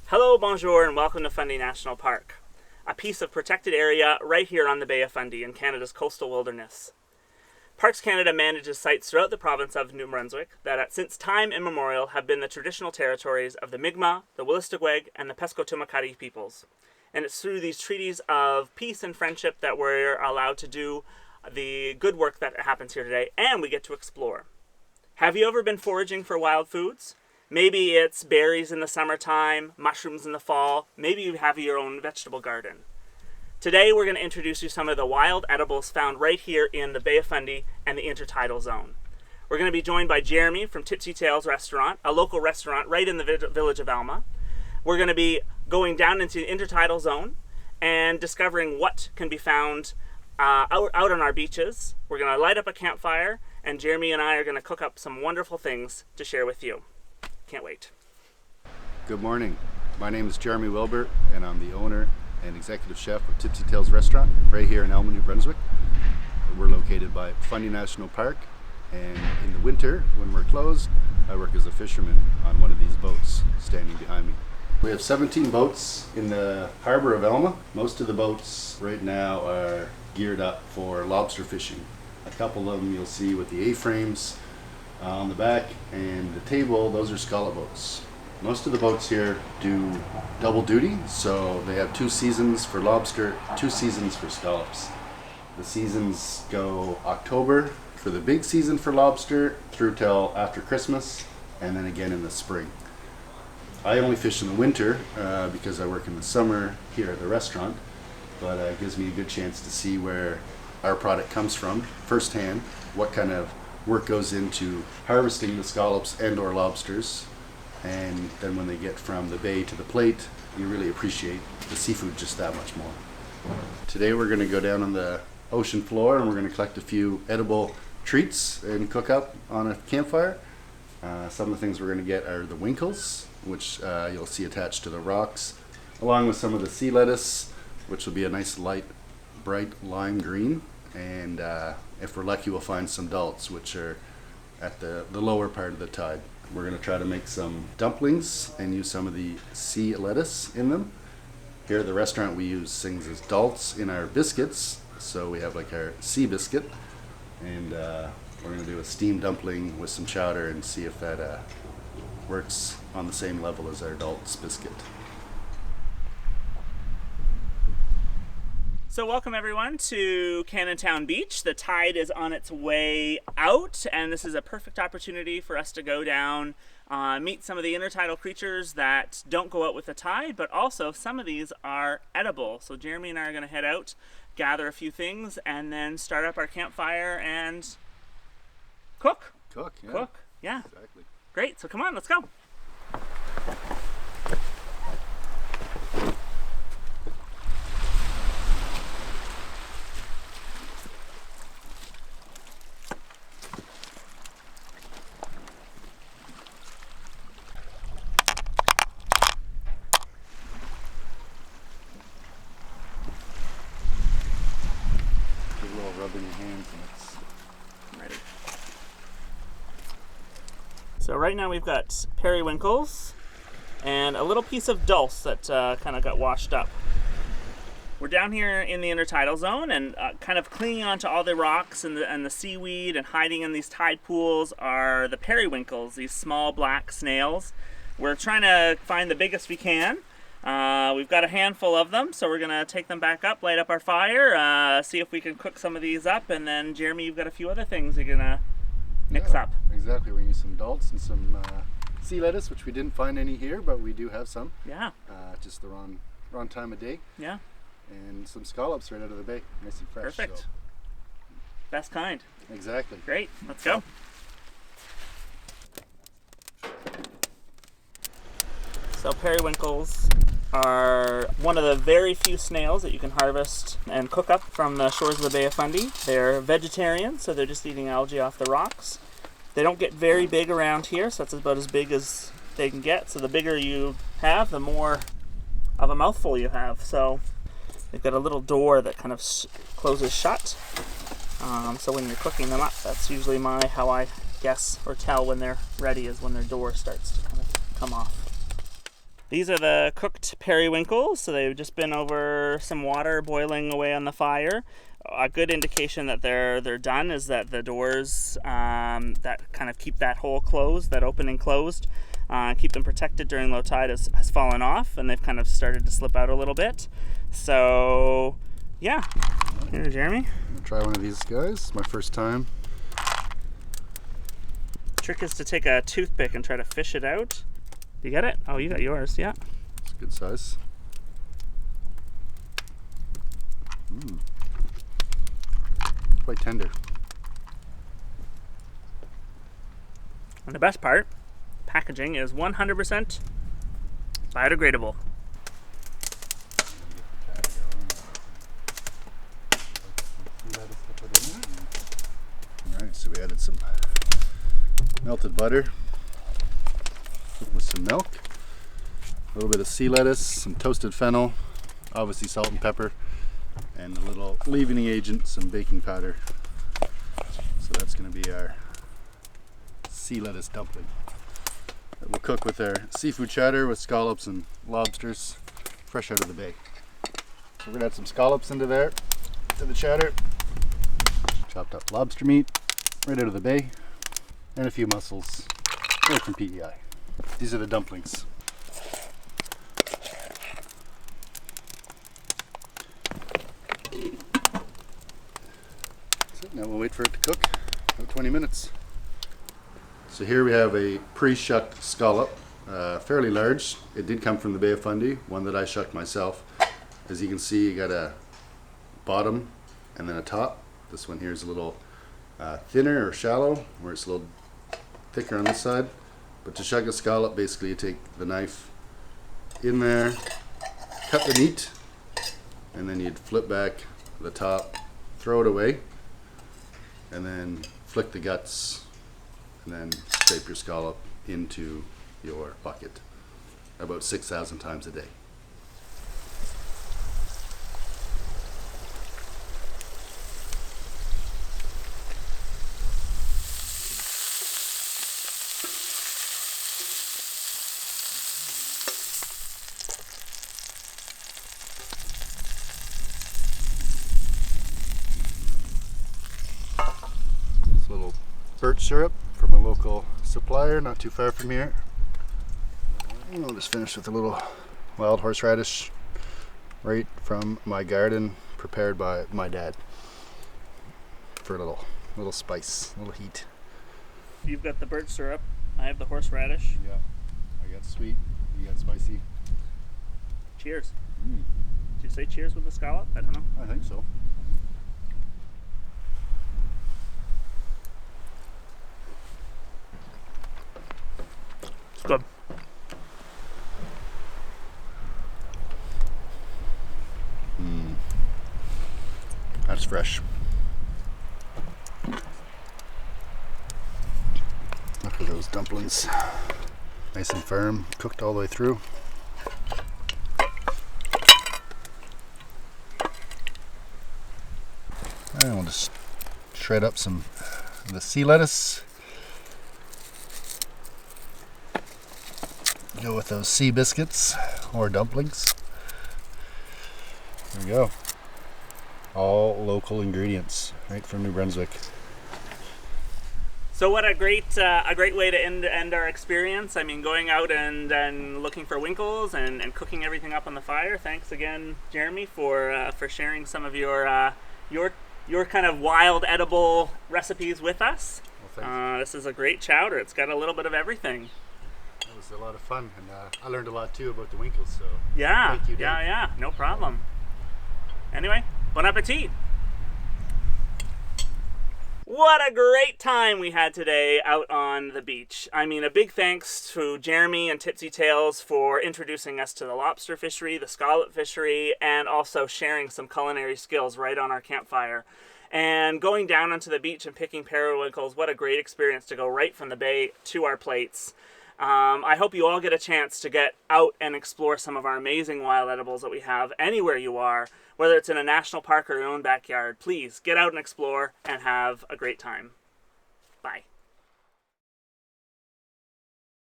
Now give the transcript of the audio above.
Hello, bonjour, and welcome to Fundy National Park, a piece of protected area right here on the Bay of Fundy in Canada's coastal wilderness. Parks Canada manages sites throughout the province of New Brunswick that since time immemorial have been the traditional territories of the Mi'kmaq, the Wolastoqiyik, and the Pescotumacati peoples. And it's through these treaties of peace and friendship that we're allowed to do the good work that happens here today, and we get to explore. Have you ever been foraging for wild foods? Maybe it's berries in the summertime, mushrooms in the fall, maybe you have your own vegetable garden. Today we're going to introduce you some of the wild edibles found right here in the Bay of Fundy and the intertidal zone. We're going to be joined by Jeremy from Tipsy Tales Restaurant, a local restaurant right in the village of Alma. We're going to be going down into the intertidal zone and discovering what can be found out on our beaches. We're going to light up a campfire, and Jeremy and I are going to cook up some wonderful things to share with you. Can't wait. Good morning. My name is Jeremy Wilbert, and I'm the owner and executive chef of Tipsy Tales Restaurant right here in Alma, New Brunswick. We're located by Fundy National Park, and in the winter, when we're closed, I work as a fisherman on one of these boats standing behind me. We have 17 boats in the harbor of Alma. Most of the boats right now are geared up for lobster fishing. A couple of them you'll see with the A-frames on the back, and the table, those are scallop boats. Most of the boats here do double duty, so they have 2 seasons for lobster, 2 seasons for scallops. The seasons go October for the big season for lobster through till after Christmas, and then again in the spring. I only fish in the winter because I work in the summer here at the restaurant, but it gives me a good chance to see where our product comes from firsthand, what kind of work goes into harvesting the scallops and or lobsters, and then when they get from the bay to the plate, you really appreciate the seafood just that much more. Today we're going to go down on the ocean floor and we're going to collect a few edible treats and cook up on a campfire. Some of the things we're going to get are the winkles, which you'll see attached to the rocks, along with some of the sea lettuce, which will be a nice light, bright lime green, and if we're lucky we'll find some dulse, which are at the lower part of the tide. We're going to try to make some dumplings and use some of the sea lettuce in them. Here at the restaurant we use things as dulse in our biscuits, so we have like our sea biscuit, and we're going to do a steamed dumpling with some chowder and see if that works on the same level as our dulse biscuit. So welcome everyone to Cannontown Beach. The tide is on its way out, and this is a perfect opportunity for us to go down, meet some of the intertidal creatures that don't go out with the tide, but also some of these are edible. So Jeremy and I are going to head out, gather a few things, and then start up our campfire and cook. Cook, yeah. Cook, yeah. Exactly. Great, so come on, let's go. Give a little rub in your hands and it's Ready. So right now we've got periwinkles and a little piece of dulse that kind of got washed up. We're down here in the intertidal zone, and kind of clinging onto all the rocks and the seaweed and hiding in these tide pools are the periwinkles, these small black snails. We're trying to find the biggest we can. We've got a handful of them, so we're gonna take them back up, light up our fire, see if we can cook some of these up, and then Jeremy, you've got a few other things you're gonna mix up. Exactly, we're going to use some dulse and some sea lettuce, which we didn't find any here, but we do have some. Yeah. Just the wrong time of day. Yeah. And some scallops right out of the bay, nice and fresh. Perfect. So. Best kind. Exactly. Great. Let's go. So periwinkles are one of the very few snails that you can harvest and cook up from the shores of the Bay of Fundy. They're vegetarian, so they're just eating algae off the rocks. They don't get very big around here, so that's about as big as they can get. So the bigger you have, the more of a mouthful you have. So they've got a little door that kind of closes shut. So when you're cooking them up, that's usually how I guess or tell when they're ready, is when their door starts to kind of come off. These are the cooked periwinkles, so they've just been over some water boiling away on the fire. A good indication that they're done is that the doors that kind of keep that hole closed, that opening closed, keep them protected during low tide has fallen off, and they've kind of started to slip out a little bit. So, yeah. Here, Jeremy. I'm gonna try one of these guys. My first time. Trick is to take a toothpick and try to fish it out. You get it? Oh, you got yours, yeah. It's a good size. Quite tender. And the best part, packaging is 100% biodegradable. Alright, so we added some melted butter with some milk, a little bit of sea lettuce, some toasted fennel, obviously salt and pepper, and a little leavening agent, some baking powder. So that's going to be our sea lettuce dumpling that we'll cook with our seafood chowder with scallops and lobsters fresh out of the bay. So we're going to add some scallops into there, to the chowder, chopped up lobster meat right out of the bay, and a few mussels right from PEI. These are the dumplings. So now we'll wait for it to cook, about 20 minutes. So here we have a pre-shucked scallop, fairly large. It did come from the Bay of Fundy, one that I shucked myself. As you can see, you got a bottom and then a top. This one here is a little thinner or shallow, where it's a little thicker on this side. But to shuck a scallop, basically you take the knife in there, cut the meat, and then you'd flip back the top, throw it away, and then flick the guts, and then scrape your scallop into your bucket about 6,000 times a day. This little birch syrup from a local supplier not too far from here. And I'll just finish with a little wild horseradish right from my garden, prepared by my dad for a little spice, a little heat. You've got the birch syrup. I have the horseradish. Yeah, I got sweet, you got spicy. Cheers. Did you say cheers with the scallop? I don't know. I think so. It's good. That's fresh. Look at those dumplings. Nice and firm, cooked all the way through. And we'll just shred up some of the sea lettuce. Go with those sea biscuits or dumplings. There we go. All local ingredients, right from New Brunswick. So what a great way to end our experience. I mean, going out and looking for winkles and cooking everything up on the fire. Thanks again, Jeremy, for sharing some of your kind of wild edible recipes with us. Well, thanks. This is a great chowder. It's got a little bit of everything. It was a lot of fun, and I learned a lot too about the winkles. So Yeah, thank you, Dan. yeah, no problem. Anyway, bon appetit. What a great time we had today out on the beach. I mean, a big thanks to Jeremy and Tipsy Tales for introducing us to the lobster fishery, the scallop fishery, and also sharing some culinary skills right on our campfire. And going down onto the beach and picking periwinkles, what a great experience to go right from the bay to our plates. I hope you all get a chance to get out and explore some of our amazing wild edibles that we have anywhere you are, whether it's in a national park or your own backyard. Please get out and explore and have a great time. Bye.